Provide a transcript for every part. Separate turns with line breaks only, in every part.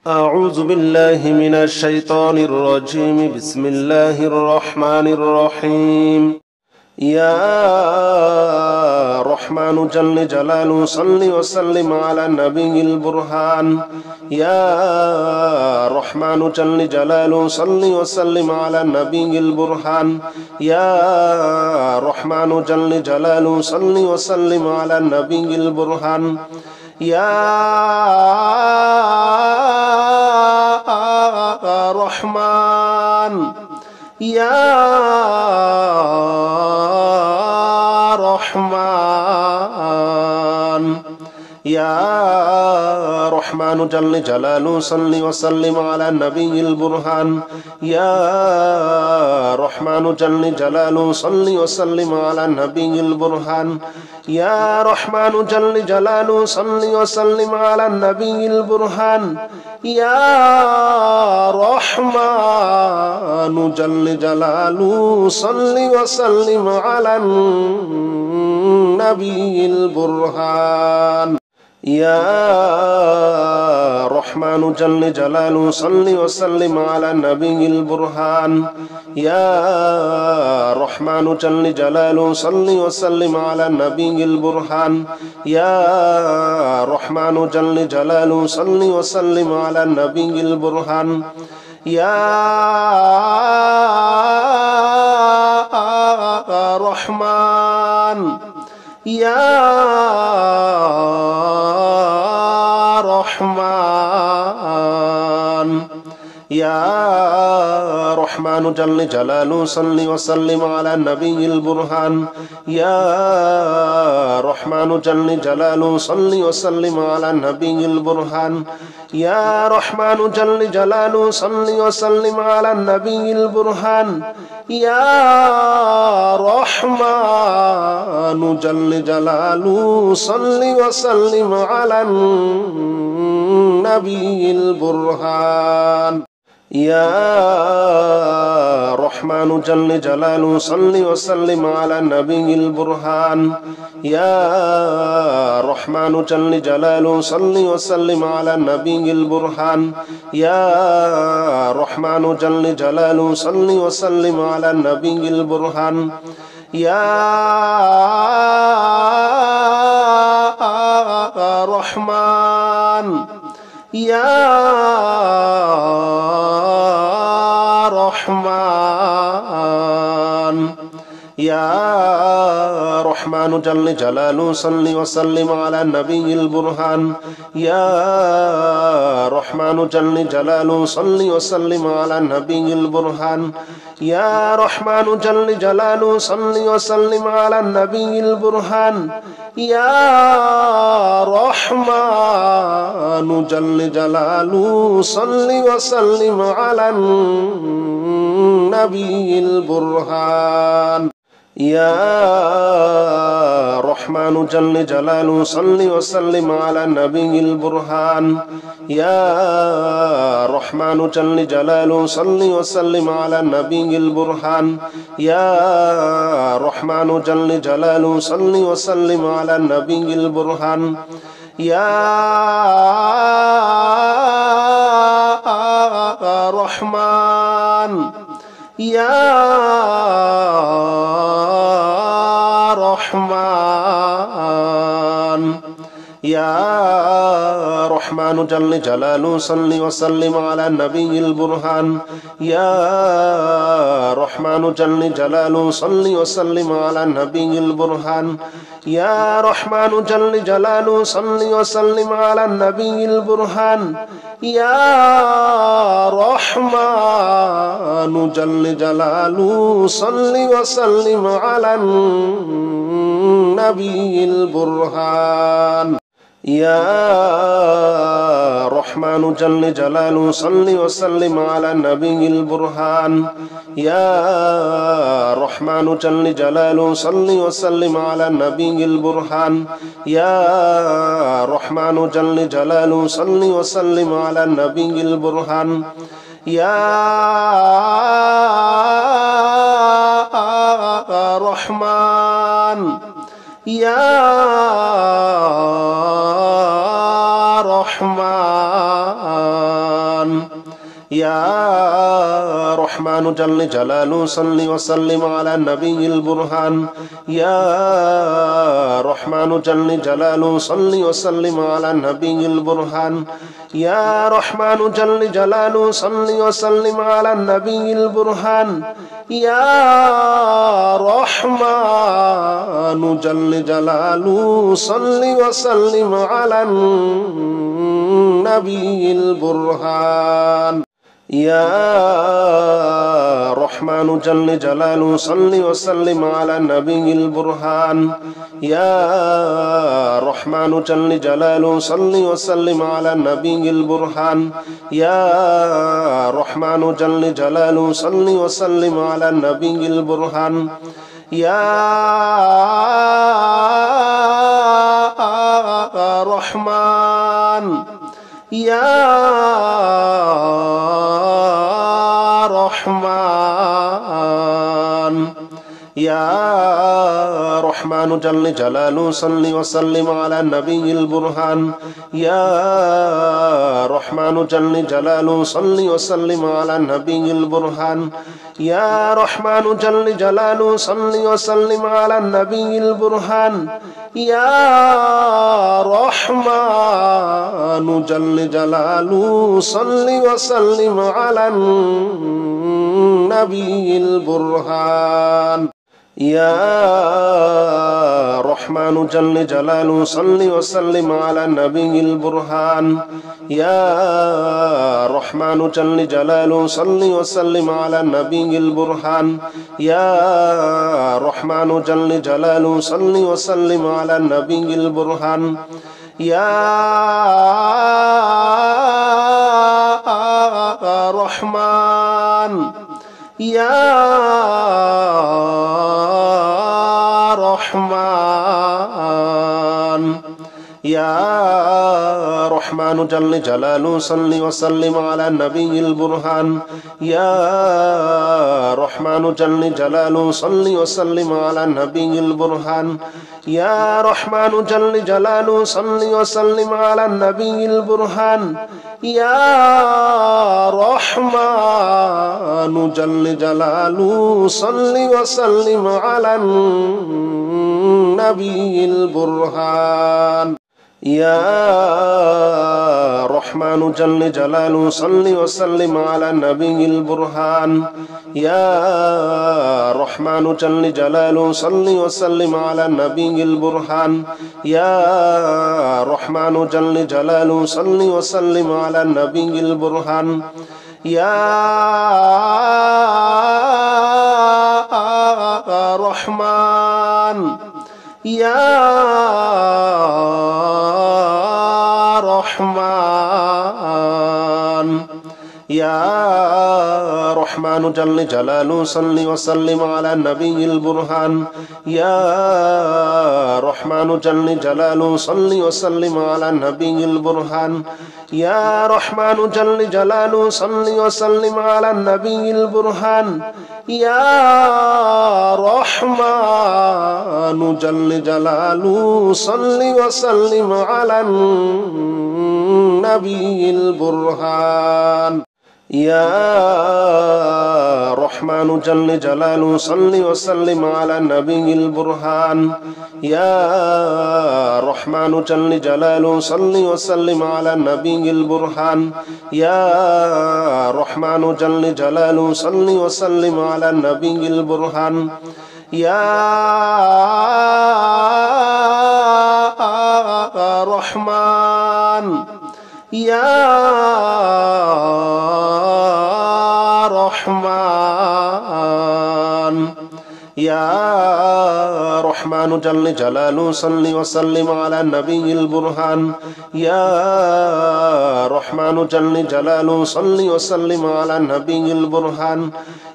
أعوذ بالله من الشيطان الرجيم. بسم الله الرحمن الرحيم. يا رحمن جل جلاله صل وسلم على النبي البرهان. يا رحمن جل جلاله صل وسلم على النبي البرهان. يا رحمن جل جلاله صل وسلم على النبي البرهان. يا رحمن يا رحمن يا رحمن جل جلاله صل وسلم على النبي البرهان. يا رحمن جل جلاله صل وسلم على النبي البرهان. يا رحمن جل جلاله صل وسلم على النبي البرهان. يا رحمن جل جلاله صل وسلم على النبي البرهان. يا رحمن جل جلاله صل وسلم على النبي البرهان. يا رحمن جل جلاله صل وسلم على النبي البرهان. يا رحمن جل جلاله صل وسلم على النبي البرهان. يا رحمن يا رحمن يا رحمن جل جلاله صل وسلم على النبي البرهان. يا رحمن جل جلاله صل وسلم على النبي البرهان. يا رحمن جل جلاله صل وسلم على النبي البرهان. يا رحمن جل جلاله صل وسلم على النبي البرهان. يا رحمن جل جلاله صل وسلم على النبي البرهان. يا رحمن جل جلاله صل وسلم على النبي البرهان. يا رحمن جل جلاله صل وسلم على النبي البرهان. يا رحمن يا رحمن يا رحمن جل جلاله صل وسلم على النبي البرهان. يا رحمن جل جلاله صل وسلم على النبي البرهان. يا رحمن جل جلاله صل وسلم على النبي البرهان. يا رحمن جل جلاله صل وسلم على النبي البرهان. يا رحمن جل جلاله صل وسلم على النبي البرهان. يا رحمن جل جلاله صل وسلم على النبي البرهان. يا رحمن جل جلاله صل وسلم على النبي البرهان. يا رحمن يا رحمن يا رحمن جل جلاله صل وسلم على النبي البرهان. يا رحمن جل جلاله صل وسلم على النبي البرهان. يا رحمن جل جلاله صل وسلم على النبي البرهان. يا رحمن جل جلاله صل وسلم على النبي البرهان. يا رحمن جل جلاله صل وسلم على النبي البرهان. يا رحمن جل جلاله صل وسلم على النبي البرهان. يا رحمن جل جلاله صل وسلم على النبي البرهان. يا رحمن يا رحمن يا رحمن جل جلاله صل وسلم على النبي البرهان يا رحمن جل جلاله صل وسلم على النبي البرهان يا رحمن جل جلاله صل وسلم على النبي البرهان يا رحمن جل جلاله صل وسلم على النبي البرهان يا رحمن جل جلاله صل وسلم على النبي البرهان يا رحمن جل جلاله صل وسلم على النبي البرهان يا رحمن جل جلاله صل وسلم على النبي البرهان يا رحمن يا رحمن يا رحمن جل جلاله صل وسلم على النبي البرهان يا رحمن جل جلاله صل وسلم على النبي البرهان يا رحمن جل جلاله صل وسلم على النبي البرهان يا رحمن جل جلاله صل وسلم على النبي البرهان يا رحمن جل جلاله صل وسلم على النبي البرهان يا رحمن جل جلاله صل وسلم على النبي البرهان يا رحمن جل جلاله صل وسلم على النبي البرهان يا رحمن يا رحمن يا رحمن جل جلاله صل وسلم على النبي البرهان يا رحمن جل جلاله صل وسلم على النبي البرهان يا رحمن جل جلاله صل وسلم على النبي البرهان يا رحمن جل جلاله صل وسلم على النبي البرهان يا رحمن جل جلاله صل وسلم على النبي البرهان يا رحمن جل جلاله صل وسلم على النبي البرهان يا رحمن جل جلاله صل وسلم على النبي البرهان يا رحمن يا رحمن يا رحمن جل جلاله صل وسلم على النبي البرهان يا رحمن جل جلاله صل وسلم على النبي البرهان يا رحمن جل جلاله صل وسلم على النبي البرهان يا رحمن جل جلاله صل وسلم على النبي البرهان يا رحمن جل جلاله صل وسلم على النبي البرهان يا رحمن جل جلاله صل وسلم على النبي البرهان يا رحمن جل جلاله صل وسلم على النبي البرهان يا رحمن يا رحمن يا رحمن جل جلاله صل وسلم على النبي البرهان يا رحمن جل جلاله صل وسلم على النبي البرهان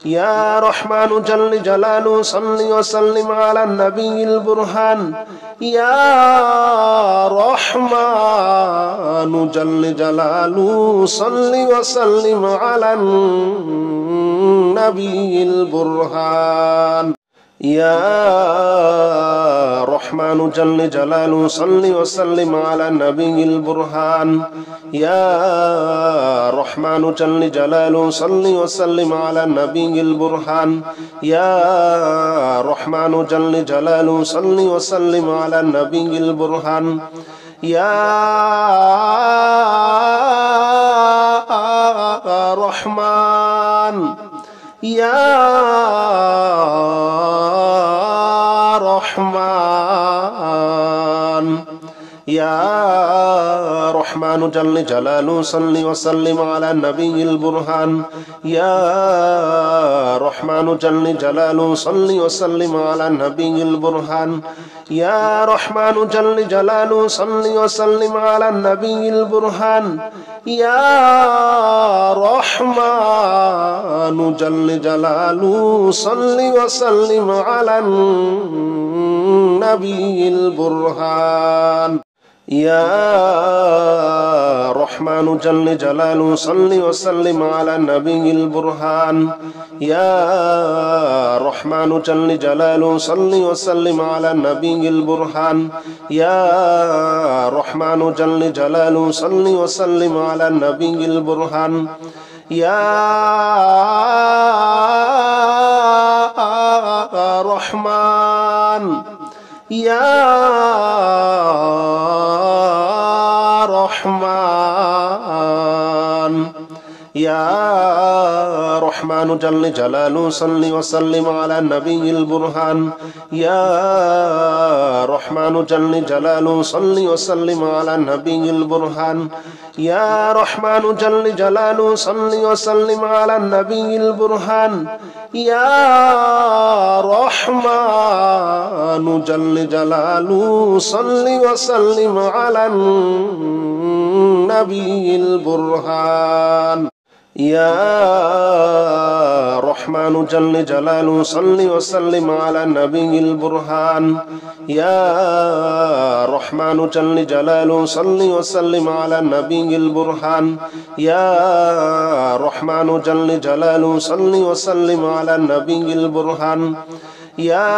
يا رحمن جل جلاله صل وسلم على النبي البرهان يا رحمن جل جلاله صل وسلم على النبي البرهان يا رحمن جل جلاله صل وسلم على النبي البرهان يا رحمن جل جلاله صل وسلم على النبي البرهان يا رحمن جل جلاله صل وسلم على النبي البرهان يا رحمن يا رحمن يا رحمن جل جلاله صل وسلم على النبي البرهان يا رحمن جل جلاله صل وسلم على النبي البرهان يا رحمن جل جلاله صل وسلم على النبي البرهان يا رحمن جل جلاله صل وسلم على النبي البرهان يا رحمن جل جلاله صل وسلم على النبي البرهان يا رحمن جل جلاله صل وسلم على النبي البرهان يا رحمن جل جلاله صل وسلم على النبي البرهان يا رحمن يا رحمن يا رحمن جل جلاله صل وسلم على النبي البرهان يا رحمن جل جلاله صل وسلم على النبي البرهان يا رحمن جل جلاله صل وسلم على النبي البرهان يا رحمن جل جلاله صل وسلم على النبي البرهان يا رحمن جل جلاله صل وسلم على النبي البرهان يا رحمن جل جلاله صل وسلم على النبي البرهان يا رحمن جل جلاله صل وسلم على النبي البرهان يا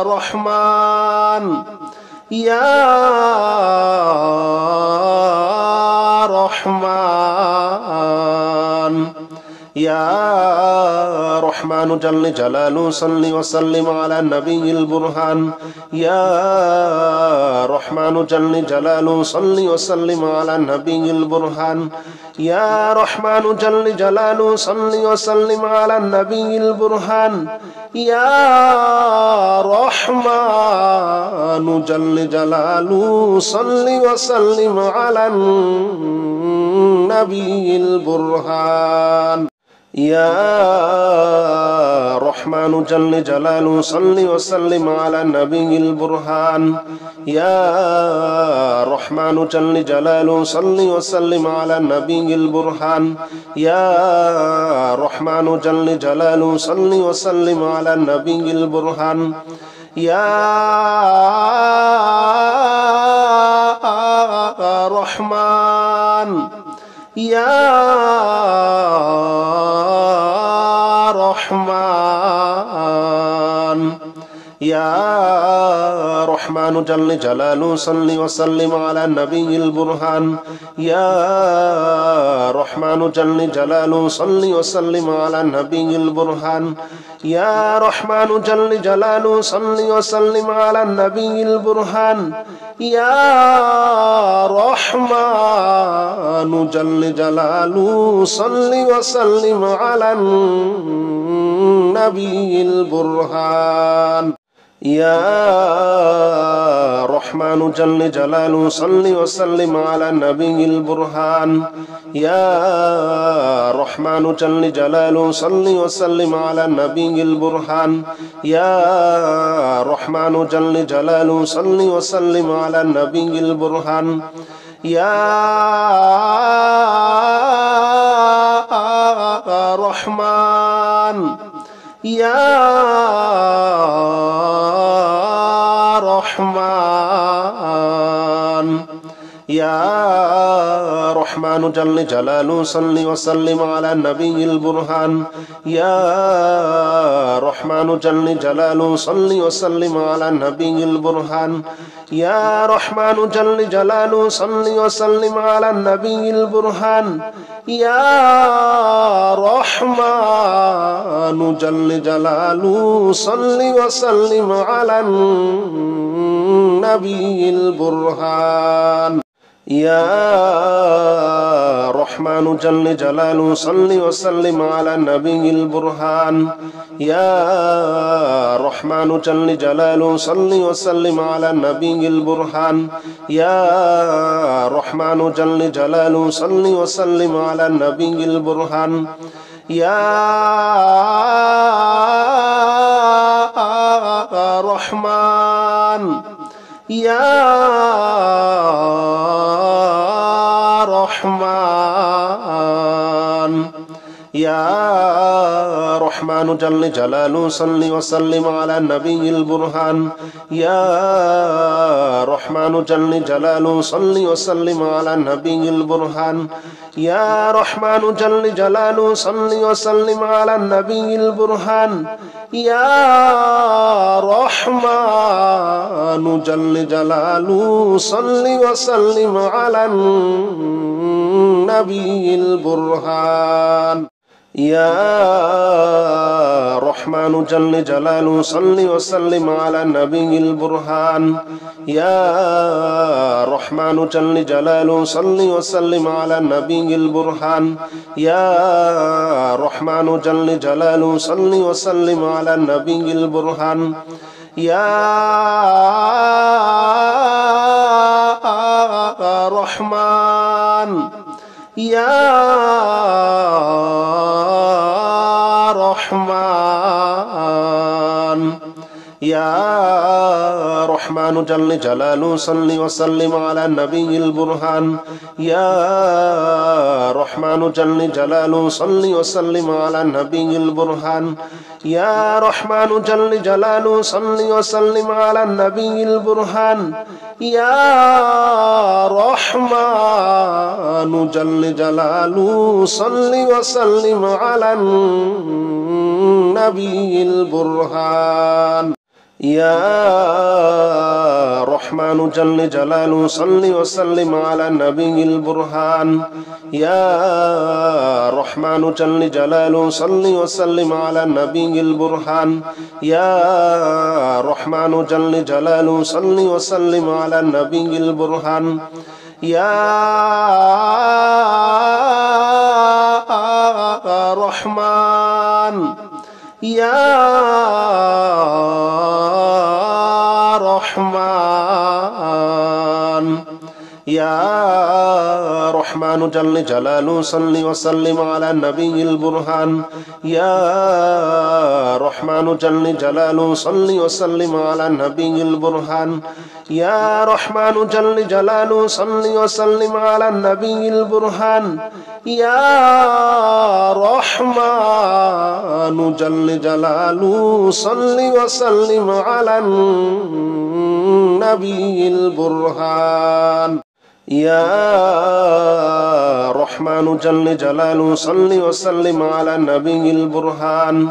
رحمن يا رحمن يا رحمن جل جلاله صل وسلم على النبي البرهان يا رحمن جل جلاله صل وسلم على النبي البرهان يا رحمن جل جلاله صل وسلم على النبي البرهان يا رحمن جل جلاله صل وسلم على النبي البرهان يا رحمن جل جلاله صل وسلم على النبي البرهان يا رحمن جل جلاله صل وسلم على النبي البرهان يا رحمن جل جلاله صل وسلم على النبي البرهان يا رحمن يا رحمن يا رحمن جل جلاله صل وسلم على النبي البرهان يا رحمن جل جلاله صل وسلم على النبي البرهان يا رحمن جل جلاله صل وسلم على النبي البرهان يا رحمن جل جلاله صل وسلم على النبي البرهان يا رحمن جل جلاله صل وسلم على النبي البرهان يا رحمن جل جلاله صل وسلم على النبي البرهان يا رحمن جل جلاله صل وسلم على النبي البرهان يا رحمن يا رحمن يا رحمن جل جلاله صل وسلم على النبي البرهان يا رحمن جل جلاله صل وسلم على النبي البرهان يا رحمن جل جلاله صل وسلم على النبي البرهان يا رحمن جل جلاله صل وسلم على النبي البرهان يا رحمن جل جلاله صل وسلم على النبي البرهان يا رحمن جل جلاله صل وسلم على النبي البرهان يا رحمن جل جلاله صل وسلم على النبي البرهان يا رحمن يا رحمن يا رحمن جل جلاله صل وسلم على النبي البرهان يا رحمن جل جلاله صل وسلم على النبي البرهان يا رحمن جل جلاله صل وسلم على النبي البرهان يا رحمن جل جلاله صل وسلم على النبي البرهان يا رحمن جل جلاله صل وسلم على النبي البرهان يا رحمن جل جلاله صل وسلم على النبي البرهان يا رحمن جل جلاله صل وسلم على النبي البرهان يا رحمن يا رحمن يا رحمن جل جلاله صل وسلم على النبي البرهان يا رحمن جل جلاله صل وسلم على النبي البرهان يا رحمن جل جلاله صل وسلم على النبي البرهان يا رحمن جل جلاله صل وسلم على النبي البرهان يا رحمن جل جلاله صل وسلم على النبي البرهان يا رحمن جل جلاله صل وسلم على النبي البرهان يا رحمن جل جلاله صل وسلم على النبي البرهان يا رحمن يا رحمن يا رحمن جل جلاله صل وسلم على النبي البرهان يا رحمن جل جلاله صل وسلم على النبي البرهان يا رحمن جل جلاله صل وسلم على النبي البرهان يا رحمن جل جلاله صل وسلم على النبي البرهان يا رحمن جل جلاله صل وسلم على النبي البرهان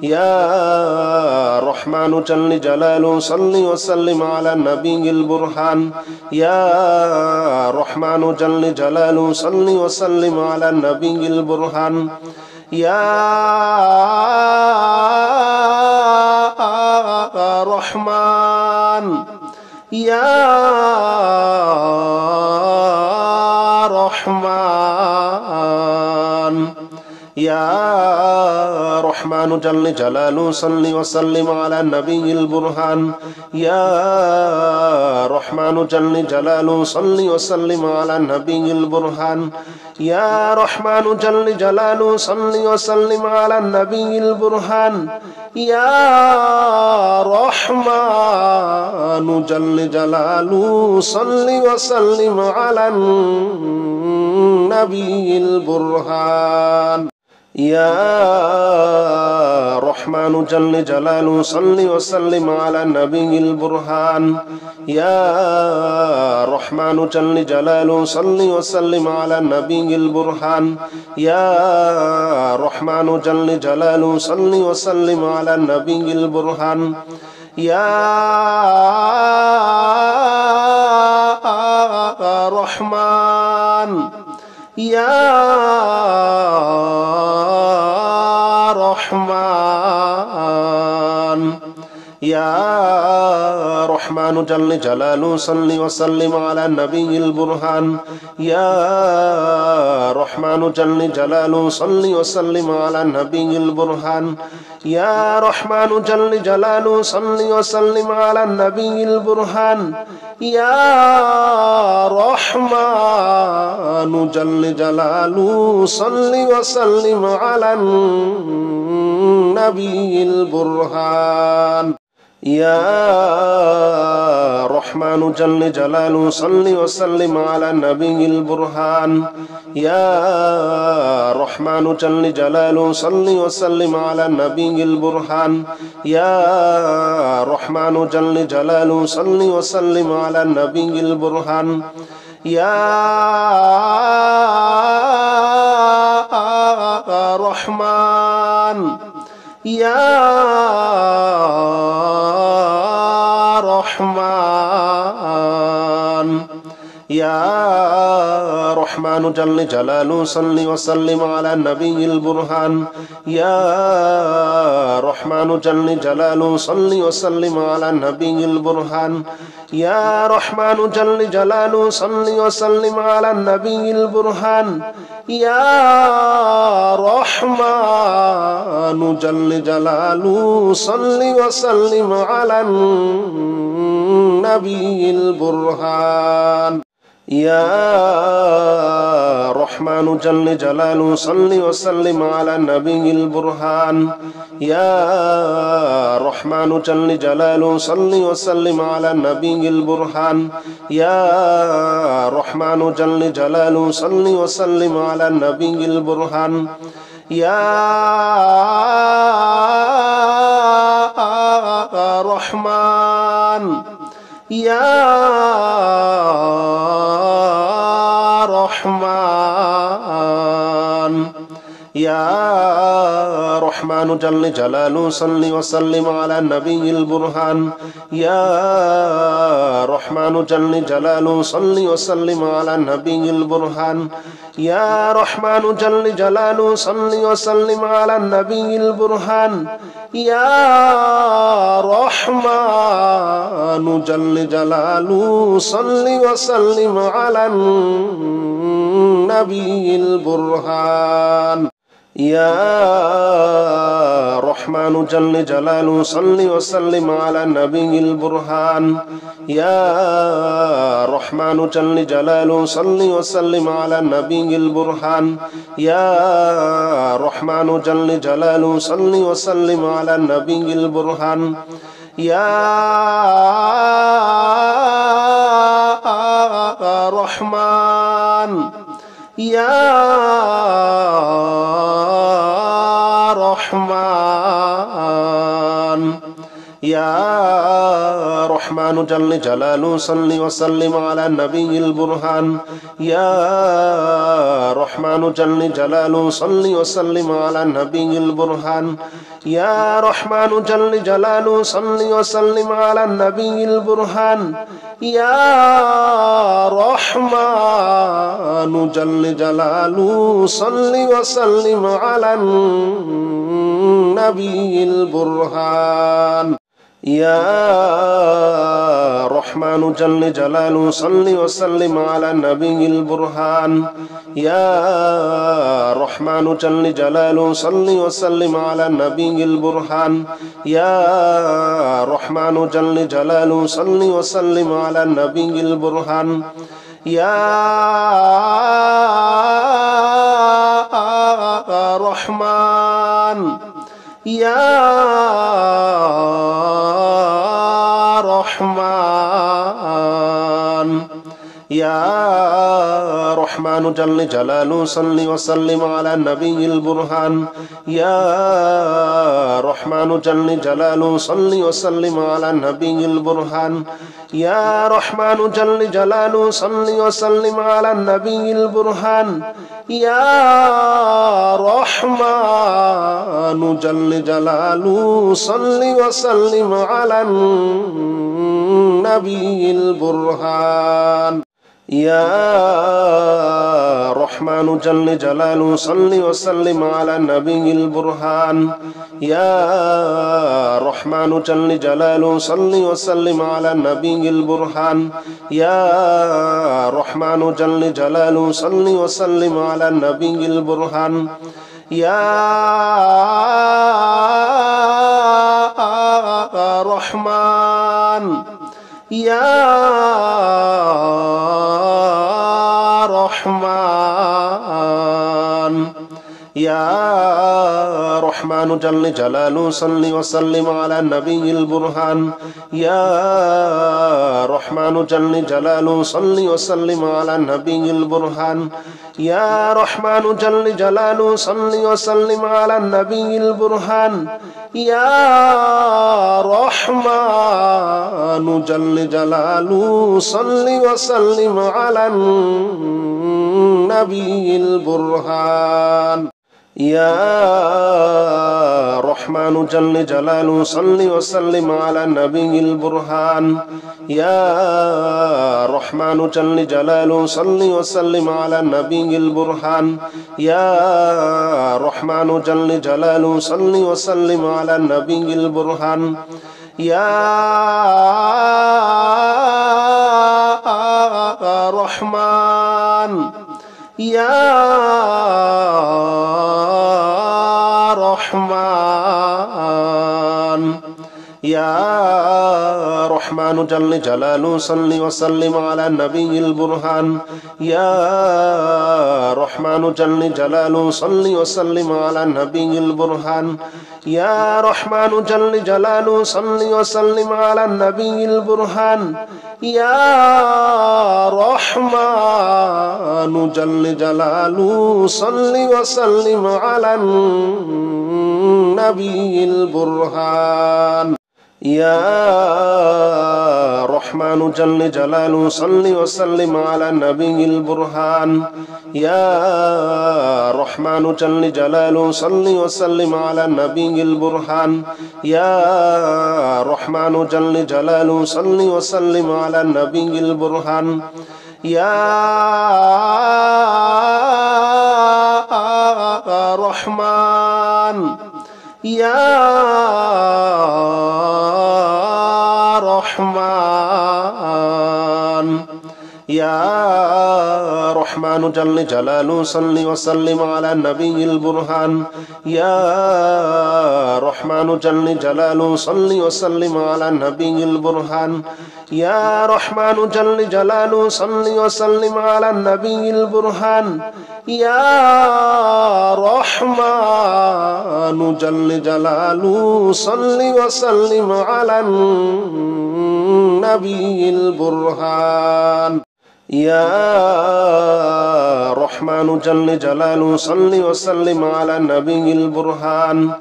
يا رحمن جل جلاله صل وسلم على النبي البرهان يا رحمن جل جلاله صل وسلم على النبي البرهان يا رحمن يا رحمن يا رحمن جل جلاله صل وسلم على النبي البرهان يا رحمن جل جلاله صل وسلم على النبي البرهان يا رحمن جل جلاله صل وسلم على النبي البرهان يا رحمن جل جلاله صل وسلم على النبي البرهان يا رحمن جل جلاله صل وسلم على النبي البرهان يا رحمن جل جلاله صل وسلم على النبي البرهان يا رحمن جل جلاله صل وسلم على النبي البرهان يا رحمن يا رحمن يا رحمن جل جلاله صل وسلم على النبي البرهان يا رحمن جل جلاله صل وسلم على النبي البرهان يا رحمن جل جلاله صل وسلم على النبي البرهان يا رحمن جل جلاله صل وسلم على النبي البرهان يا رحمن جل جلاله صل وسلم على النبي البرهان يا رحمن جل جلاله صل وسلم على النبي البرهان يا رحمن جل جلاله صل وسلم على النبي البرهان يا رحمن يا رحمن يا رحمن جل جلاله صل وسلم على النبي البرهان يا رحمن جل جلاله صل وسلم على النبي البرهان يا رحمن جل جلاله صل وسلم على النبي البرهان يا رحمن جل جلاله صل وسلم على النبي البرهان يا رحمن جل جلاله صل وسلم على النبي البرهان يا رحمن جل جلاله صل وسلم على النبي البرهان يا رحمن جل جلاله صل وسلم على النبي البرهان يا رحمن يا رحمن يا رحمن جل جلاله صل وسلم على النبي البرهان يا رحمن جل جلاله صل وسلم على النبي البرهان يا رحمن جل جلاله صل وسلم على النبي البرهان يا رحمن جل جلاله صل وسلم على النبي البرهان يا رحمن جل جلاله صل وسلم على النبي البرهان يا رحمن جل جلاله صل وسلم على النبي البرهان يا رحمن جل جلاله صل وسلم على النبي البرهان يا رحمن يا رحمن يا رحمن جل جلاله صل وسلم على النبي البرهان يا رحمن جل جلاله صل وسلم على النبي البرهان يا رحمن جل جلاله صل وسلم على النبي البرهان يا رحمن جل جلاله صل وسلم على النبي البرهان يا رحمن جل جلاله صل وسلم على النبي البرهان يا رحمن جل جلاله صل وسلم على النبي البرهان يا رحمن جل جلاله صل وسلم على النبي البرهان يا رحمن يا رحمن يا رحمن جل جلاله صل وسلم على النبي البرهان يا رحمن جل جلاله صل وسلم على النبي البرهان يا رحمن جل جلاله صل وسلم على النبي البرهان يا رحمن جل جلاله صل وسلم على النبي البرهان يا رحمن جل جلاله صل وسلم على النبي البرهان يا رحمن جل جلاله صل وسلم على النبي البرهان يا رحمن جل جلاله صل وسلم على النبي البرهان يا رحمن يا رحمن يا رحمن جل جلاله صل وسلم على النبي البرهان يا رحمن جل جلاله صل وسلم على النبي البرهان يا رحمن جل جلاله صل وسلم على النبي البرهان يا رحمن جل جلاله صل وسلم على النبي البرهان يا رحمن جل جلاله صل وسلم على النبي البرهان يا رحمن جل جلاله صل وسلم على النبي البرهان يا رحمن جل جلاله صل وسلم على النبي البرهان يا رحمن يا رحمن يا رحمن جل جلاله صل وسلم على النبي البرهان يا رحمن جل جلاله صل وسلم على النبي البرهان يا رحمن جل جلاله صل وسلم على النبي البرهان يا رحمن جل جلاله صل وسلم على النبي البرهان يا رحمن جل جلاله صل وسلم على النبي البرهان يا رحمن جل جلاله صل وسلم على النبي البرهان يا رحمن جل جلاله صل وسلم على النبي البرهان يا رحمن يا رحمن يا رحمن جل جلاله صل وسلم على النبي البرهان يا رحمن جل جلاله صل وسلم على النبي البرهان يا رحمن جل جلاله صل وسلم على النبي البرهان يا رحمن جل جلاله صل وسلم على النبي البرهان يا رحمن جل جلاله صل وسلم على النبي البرهان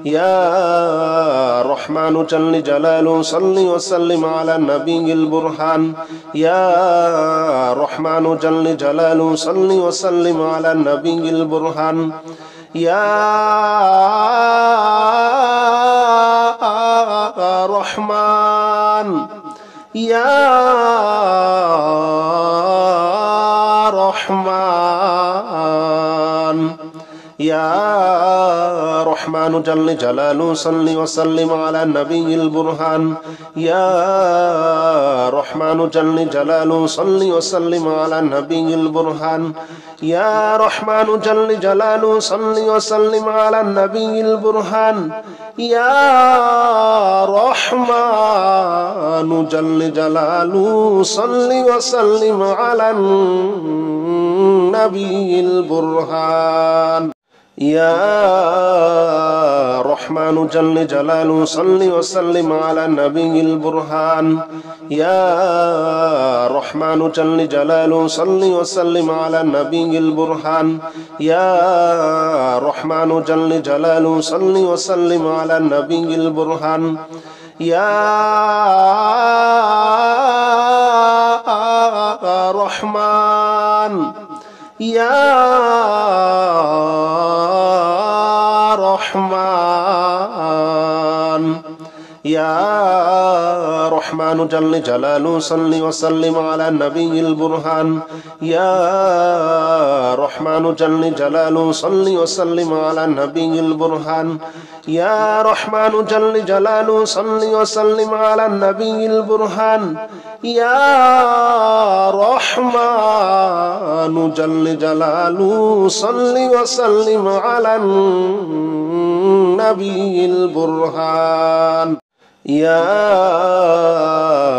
يا رحمن جل جلاله صل وسلم على النبي البرهان يا رحمن جل جلاله صل وسلم على النبي البرهان يا رحمن يا رحمن يا رحمن جل جلاله صل وسلم على النبي البرهان يا رحمن جل جلاله صل وسلم على النبي البرهان يا رحمن جل جلاله صل وسلم على النبي البرهان يا رحمن جل جلاله صل وسلم على النبي البرهان يا رحمن جل جلاله صل وسلم على النبي البرهان يا رحمن جل جلاله صل وسلم على النبي البرهان يا رحمن جل جلاله صل وسلم على النبي البرهان يا رحمن يا رحمن يا رحمن جل جلاله صل وسلم على النبي البرهان يا رحمن جل جلاله صل وسلم على النبي البرهان يا رحمن جل جلاله صل وسلم على النبي البرهان يا رحمن جل جلاله صل وسلم على النبي البرهان يا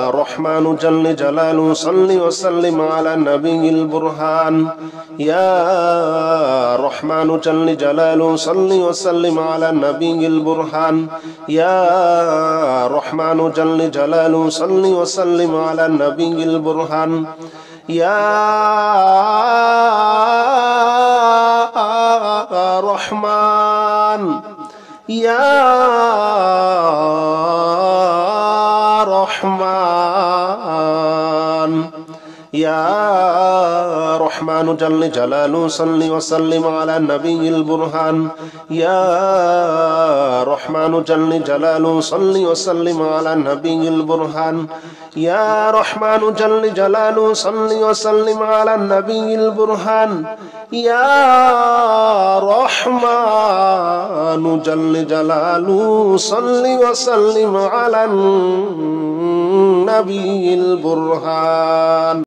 رحمن جل جلاله صل وسلم على النبي البرهان يا رحمن جل جلاله صل وسلم على النبي البرهان يا رحمن جل جلاله صل وسلم على النبي البرهان يا رحمن يا رحمن يا رحمن جل جلاله صل وسلم على النبي البرهان يا رحمن جل جلاله صل وسلم على النبي البرهان يا رحمن جل جلاله صل وسلم على النبي البرهان يا رحمن جل جلاله صل وسلم على النبي البرهان